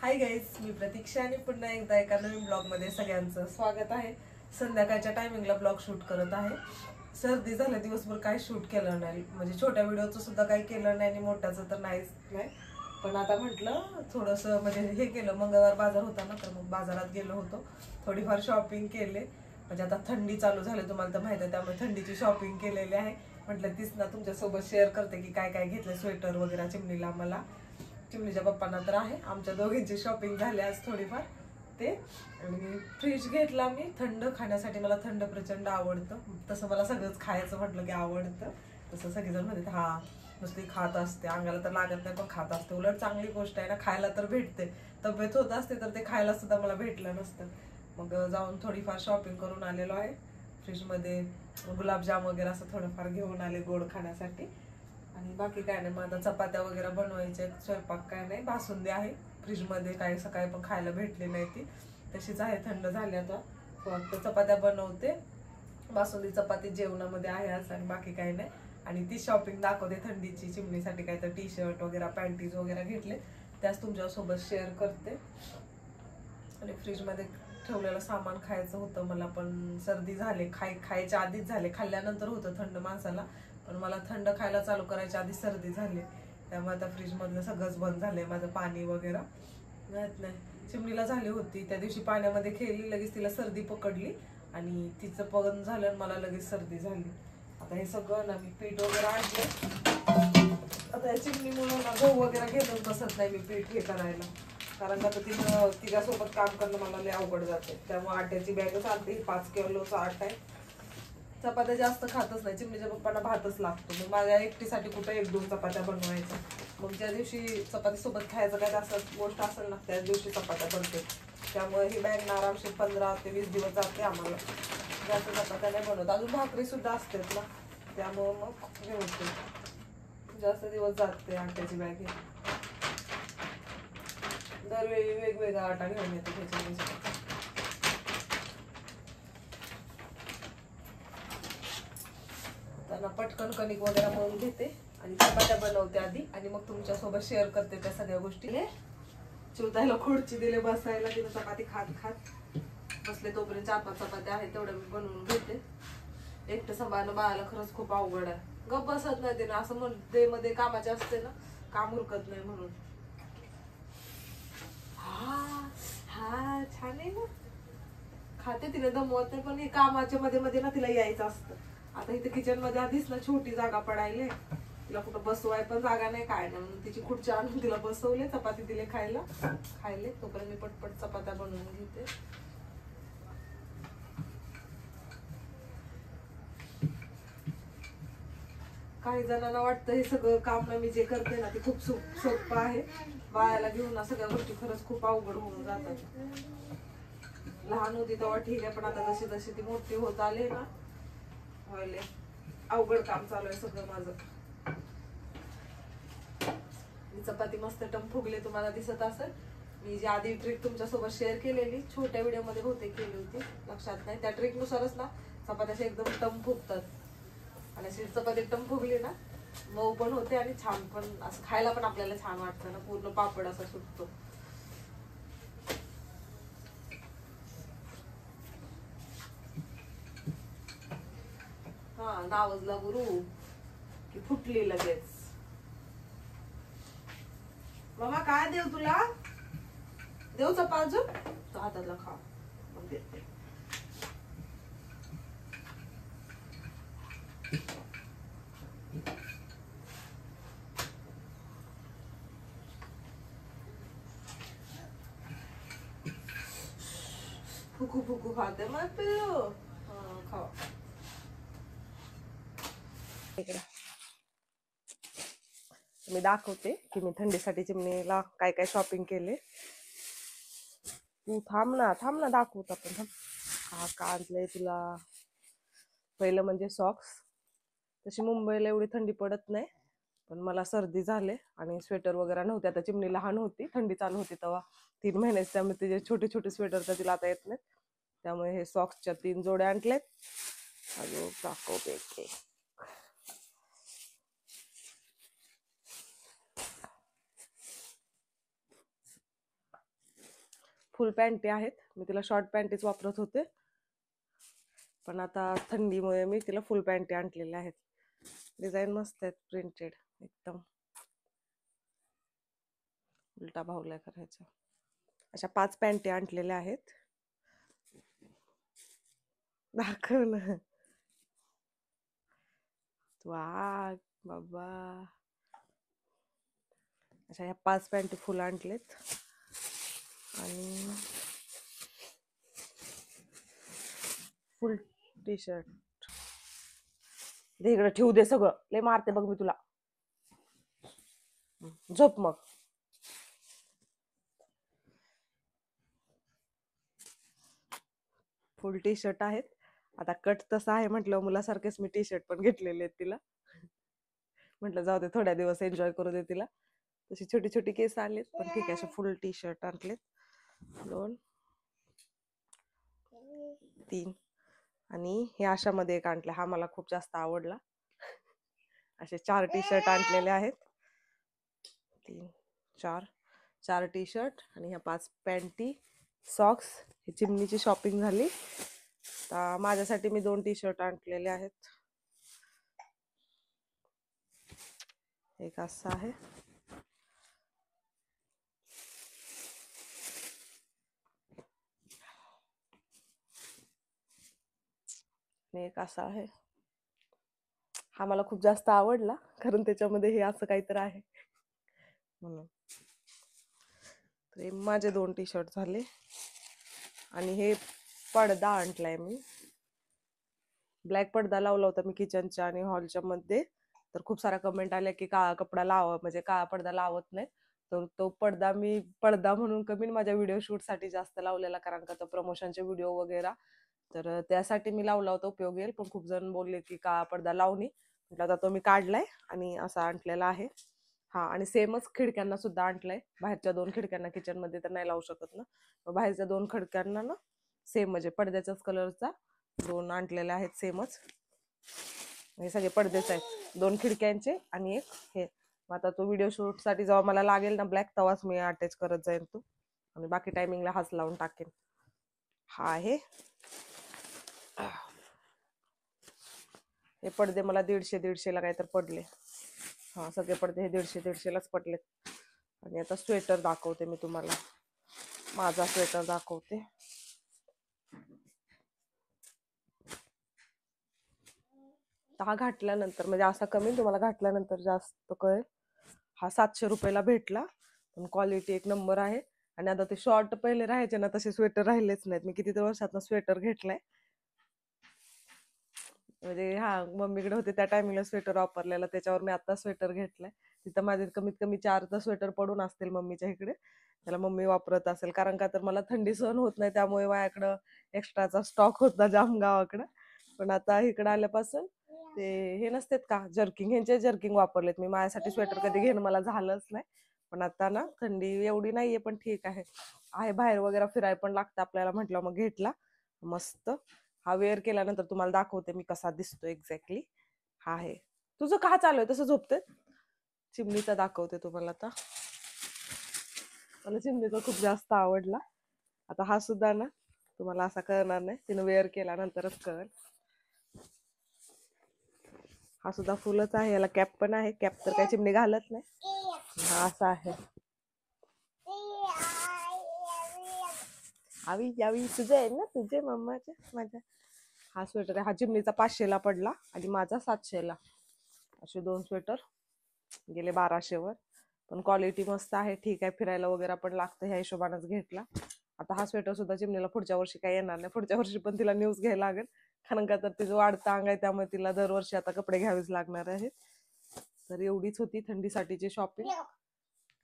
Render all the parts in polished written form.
Hi guys, मी प्रतीक्षा आणि पुन्हा एकदा एका नवीन ब्लॉगमध्ये सगळ्यांचं स्वागत आहे. संध्याकाळच्या टायमिंगला ब्लॉग शूट करत आहे. सर्दी झाल्या दिवसभर काही शूट केलं नाही, म्हणजे छोट्या व्हिडिओचं सुद्धा काही केलं नाही आणि मोठ्याचं तर नाहीच नाही. पण आता म्हटलं थोडंसं म्हणजे हे केलं, मंगळवार बाजार होता ना, तर मग बाजारात गेलो होतो, थोडीफार शॉपिंग केले. म्हणजे आता थंडी चालू झाली तुम्हाला तर माहिती आहे, त्यामुळे थंडीची शॉपिंग केलेली आहे. म्हटलं तीच ना तुमच्यासोबत शेअर करते की काय काय घेतलं. स्वेटर वगैरे चिमणीला, मला चिमणीच्या पप्पांना तर आहे. आमच्या दोघींची शॉपिंग झाली आज थोडीफार ते. आणि फ्रीज घेतला मी थंड खाण्यासाठी, मला थंड प्रचंड आवडतं. तसं मला सगळंच खायचं म्हटलं की आवडतं. तसं सगळेजण म्हणतात हा नुसती खात असते, अंगाला तर लागत नाही पण खात असते. उलट चांगली गोष्ट आहे ना, खायला तर भेटते. तब्येत होत असते तर ते खायला सुद्धा मला भेटलं नसतं. मग जाऊन थोडीफार शॉपिंग करून आलेलो आहे. फ्रीजमध्ये गुलाबजाम वगैरे असं थोडंफार घेऊन आले गोड खाण्यासाठी. आणि बाकी काय नाही, मग आता चपात्या वगैरे बनवायचे. स्वयंपाक काय नाही, बासुंदी आहे फ्रीजमध्ये, काही सकाळी पण खायला भेटली नाही ती, तशीच आहे, थंड झाली आता. फक्त चपात्या बनवते. बासुंदी चपाती जेवणामध्ये आहे आज, आणि बाकी काही नाही. आणि ती शॉपिंग दाखवते थंडीची. चिमणीसाठी काय तर टी शर्ट वगैरे, पॅन्टीज वगैरे घेतले, त्याच तुमच्यासोबत शेअर करते. आणि फ्रीजमध्ये ठेवलेलं सामान खायचं होतं मला, पण सर्दी झाली. खायच्या आधीच झाले, खाल्ल्यानंतर होतं थंड माणसाला, पण मला थंड खायला चालू करायच्या आधी सर्दी झाली. त्यामुळे आता फ्रीजमधलं सगळंच बंद झालंय माझं, पाणी वगैरे माहित नाही. चिमणीला झाली होती त्या दिवशी, पाण्यामध्ये खेळली, लगेच तिला सर्दी पकडली आणि तिचं बंद झालं आणि मला लगेच सर्दी झाली. आता हे सगळं ना मी पीठ वगैरे आणलं. आता या चिमणीमुळे ना गहू वगैरे घेऊन बसत नाही मी पीठ हे करायला, कारण आता तिच्यासोबत काम करणं मला लय अवघड जाते. त्यामुळे आट्याची बॅगच आणते. 5 किलोचा आटा आहे. चपात्या जास्त खातच नाही, चिमणीच्या पप्पांना भातच लागतो. मग माझ्या एकटीसाठी कुठं 1-2 चपात्या बनवायच्या. मग ज्या दिवशी चपाती सोबत खायचं काय असं गोष्ट असेल ना, त्याच दिवशी चपात्या बनते. त्यामुळे ही बॅग ना आरामशीर 15 ते 20 दिवस जाते आम्हाला. जास्त चपात्या नाही बनवत. अजून भाकरी सुद्धा असतात ना, त्यामुळे मग हे होते, जास्त दिवस जाते आट्याची बॅग. दरवेळी वेगवेगळा आटा घेऊन येते त्याच्यामध्ये. त्यांना पटकन कणिक वगैरे मळून घेते आणि चपात्या बनवते आधी, आणि मग तुमच्यासोबत शेअर करते त्या सगळ्या गोष्टी. चिवतायला खुर्ची दिले बसायला, तिने चपाती खात खात बसले. तोपर्यंत 4-5 चपात्या आहेत तेवढ्या मी बनवून घेते. एकटं सांभाळणं बाळाला खरंच खूप अवघड आहे. गप बसत नाही तिने, असं मध्ये कामाचे असते ना, काम उरकत नाही म्हणून. हा हा छान आहे ना, खाते तिने, दमवत नाही, पण हे कामाच्या मध्ये मध्ये ना तिला यायचं असतं. आता इथे किचन मध्ये आधीच ना छोटी जागा पडायले, तिला कुठं बसवाय पण जागा नाही, काय नाही, म्हणून तिची खुर्ची आणून तिला बसवले, चपाती दिले खायले. तोपर्यंत मी पटपट चपात्या बनवून घेते. काही जणांना वाटतं हे सगळं काम ना मी जे करते ना ते खूप सोपं आहे. बाळाला घेऊन ना सगळ्या गोष्टी खरंच खूप अवघड होऊन जातात. लहान होती तेव्हा ठीक आहे, पण आता जशी जशी ती मोठी होत आले ना, व्हायले अवघड काम चालू आहे सगळं माझं. चपाती मस्त टम फुगले, तुम्हाला दिसत असेल. मी जी आधी ट्रिक तुमच्यासोबत शेअर केलेली, छोट्या व्हिडिओ मध्ये बहुतेक केली होती, लक्षात नाही, त्या ट्रिक नुसारच ना चपात्या एकदम टम फुगतात. आणि अशी चपाती टम फुगली ना, मऊ पण होते आणि छान पण, असं खायला पण आपल्याला छान वाटतं ना, पूर्ण पापड असा सुटतो. हा नावजला गुरु की फुटली लगेच. मामा काय देऊ तुला, देऊ चपा अजून, तो हातातला खा मग देते. फुकू फुकू खाते मग पिल्लू, खावा. मी दाखवते की मी थंडीसाठी चिमणीला काय काय शॉपिंग केले. तू थांब ना दाखवत आपण. थांब, हा का आणलंय तुला. पहिलं म्हणजे सॉक्स. तशी मुंबईला एवढी थंडी पडत नाही, पण मला सर्दी झाले आणि स्वेटर वगैरे नव्हते. आता चिमणी लहान होती, थंडी चालू होती तेव्हा, 3 महिन्याची, त्यामुळे तिचे छोटे छोटे स्वेटर तर तिला आता येत नाहीत. त्यामुळे हे सॉक्सच्या 3 जोड्या आणलेत. अजून दाखवते की फुल पॅन्टी आहेत. मी तिला शॉर्ट पॅन्टीच वापरत होते, पण आता थंडीमुळे मी तिला फुल पॅन्टी आणलेल्या आहेत. डिझाईन मस्त आहेत, प्रिंटेड एकदम. उलटा बाहुल्या करायचा. अशा 5 पॅन्टी आणलेल्या आहेत. दाखव ना. वा बाबा, अशा ह्या 5 पॅन्टी फुल आणलेत. आणि फुल टी शर्ट इकडे ठेवू दे, सगळं लय मारते बघ मी तुला. झोप मग. फुल टी शर्ट आहेत. आता कट तसा आहे म्हटलं, मुलासारखेच मी टी शर्ट पण घेतलेले आहेत तिला. म्हटलं जाऊ दे, थोड्या दिवस एन्जॉय करू दे तिला. तशी छोटी छोटी केस आलेत, पण ठीक आहे. असे फुल टी शर्ट आणलेत. 2 3 आणि हे अशामध्ये एक आणले. हा मला खूप जास्त आवडला. असे 4 टी शर्ट आणलेले आहेत. 3 4 टी शर्ट आणि ह्या 5 पॅन्टी, सॉक्स. ही चिमणीची शॉपिंग झाली. माझ्यासाठी मी 2 टी शर्ट आणलेले आहेत. एक असा आहे, आणि एक असा आहे. हा मला खूप जास्त आवडला, कारण त्याच्यामध्ये हे असं काहीतरी आहे म्हणून. तर माझे 2 टी शर्ट झाले. आणि हे पडदा आणलाय मी. ब्लॅक पडदा लावला होता मी किचनच्या आणि हॉलच्या मध्ये. तर खूप साऱ्या कमेंट आल्या की काळा कपडा लावा, म्हणजे काळा पडदा लावत नाही. तर तो पडदा मी पडदा म्हणून कमी माझ्या व्हिडिओ शूट साठी जास्त लावलेला, कारण का तो प्रमोशनचे व्हिडिओ वगैरे, तर त्यासाठी मी लावला होता, उपयोग येईल. पण खूप जण बोलले की काळा पडदा लावणी. म्हटलं आता तो मी काढलाय आणि असा आणलेला आहे. हा, आणि सेमच खिडक्यांना सुद्धा आणलाय. बाहेरच्या 2 खिडक्यांना किचन मध्ये तर नाही लावू शकत ना, बाहेरच्या 2 खिडक्यांना ना सेम, म्हणजे पडद्याच्याच कलरचा 2 आणलेले आहेत, सेमच. हे सगळे पडदेच आहेत, 2 खिडक्यांचे आणि एक हे. आता तो व्हिडिओ शूट साठी जेव्हा मला लागेल ना ब्लॅक, तेव्हाच मी अटॅच करत जाईन तो, आणि बाकी टायमिंगला हाच लावून टाकेन. हा आहे. हे पडदे मला 150 ला काहीतरी पडले. हा, सगळे पडदे हे 150 लाच पडलेत. आणि आता स्वेटर दाखवते मी तुम्हाला. माझा स्वेटर दाखवते. हा घातल्यानंतर, म्हणजे असा कमी, तुम्हाला घातल्यानंतर जास्त कळेल. हा 700 रुपयाला भेटला, पण क्वालिटी एक नंबर आहे. आणि आता ते शॉर्ट पहिले राहायचे ना, तसे स्वेटर राहिलेच नाहीत. मी किती वर्षातनं स्वेटर घेतलाय. म्हणजे हा, मम्मीकडे होते त्या टायमिंगला स्वेटर वापरलेला, त्याच्यावर मी आता स्वेटर घेतलाय. तिथं माझे कमीत कमी 4 तर स्वेटर पडून असतील मम्मीच्या इकडे. त्याला मम्मी वापरत असेल, कारण का तर मला थंडी सहन होत नाही, त्यामुळे माझ्याकडं एक्स्ट्राचा स्टॉक होता जाम गावाकडं. पण आता इकडं आल्यापासून ते हे नसतात का जर्किंग, ह्यांचे जर्किंग वापरलेत मी. माझ्यासाठी स्वेटर कधी घेणं मला झालंच नाही. पण आता ना थंडी एवढी नाहीये, पण ठीक आहे. बाहेर वगैरे फिरायला पण लागतं आपल्याला, म्हटलं मग घेतला मस्त. हा वेअर केल्यानंतर तुम्हाला दाखवते मी कसा दिसतो एक्झॅक्टली. हा आहे. तुझं का चालू आहे तसं झोपते? चिमणीचा दाखवते तुम्हाला आता. मला चिमणीचा खूप जास्त आवडला. आता हा सुद्धा ना तुम्हाला असा कळणार नाही, तिने वेअर केल्यानंतरच कळेल. हा सुद्धा फुलच आहे, याला कॅप पण आहे. कॅप तर काही चिमणी घालत नाही. हा असा आहे. आवी यावी तुझे आहे ना, तुझे मम्माचे माझ्या. हा स्वेटर आहे. हा चिमणीचा 500 ला पडला आणि माझा 700 ला. असे 2 स्वेटर गेले 1200 वर. पण क्वालिटी मस्त आहे, ठीक आहे. फिरायला वगैरे पण लागतं, ह्या हिशोबानेच घेतला. आता हा स्वेटर सुद्धा चिमणीला पुढच्या वर्षी काही येणार नाही. पुढच्या वर्षी पण तिला न्यूज घ्यायला लागेल, कारण का तर तिचं वाढतं अंग आहे, त्यामुळे तिला दरवर्षी आता कपडे घ्यावेच लागणार आहेत. तर एवढीच होती थंडीसाठीची शॉपिंग.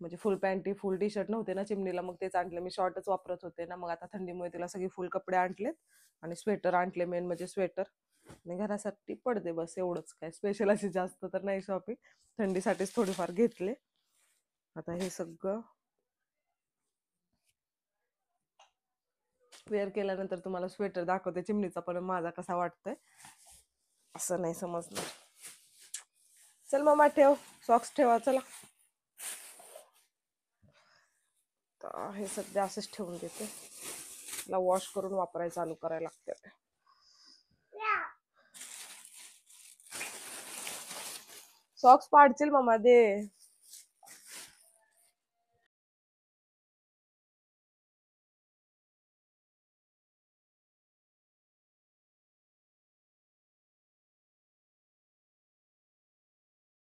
म्हणजे फुल पॅन्टी, फुल टी शर्ट नव्हते ना चिमणीला, मग तेच आणले. मी शॉर्टच वापरत होते ना, मग आता थंडीमुळे तिला सगळी फुल कपडे आणलेत. आणि स्वेटर आणले, मेन म्हणजे स्वेटर आणि घरासाठी पडदे, बस एवढंच. काय स्पेशल अशी जास्त तर नाही शॉपिंग, थंडीसाठीच थोडीफार घेतले. आता हे सगळं वेअर केल्यानंतर तुम्हाला स्वेटर दाखवते चिमणीचा, पण माझा कसा वाटतोय. असं नाही समजणार. चल मम्मा ठेव, सॉक्स ठेवा चला. हे सध्या असंच ठेवून देते, ला वॉश करून वापरायला चालू करायला लागते. सॉक्स पाडतील मम्मा दे.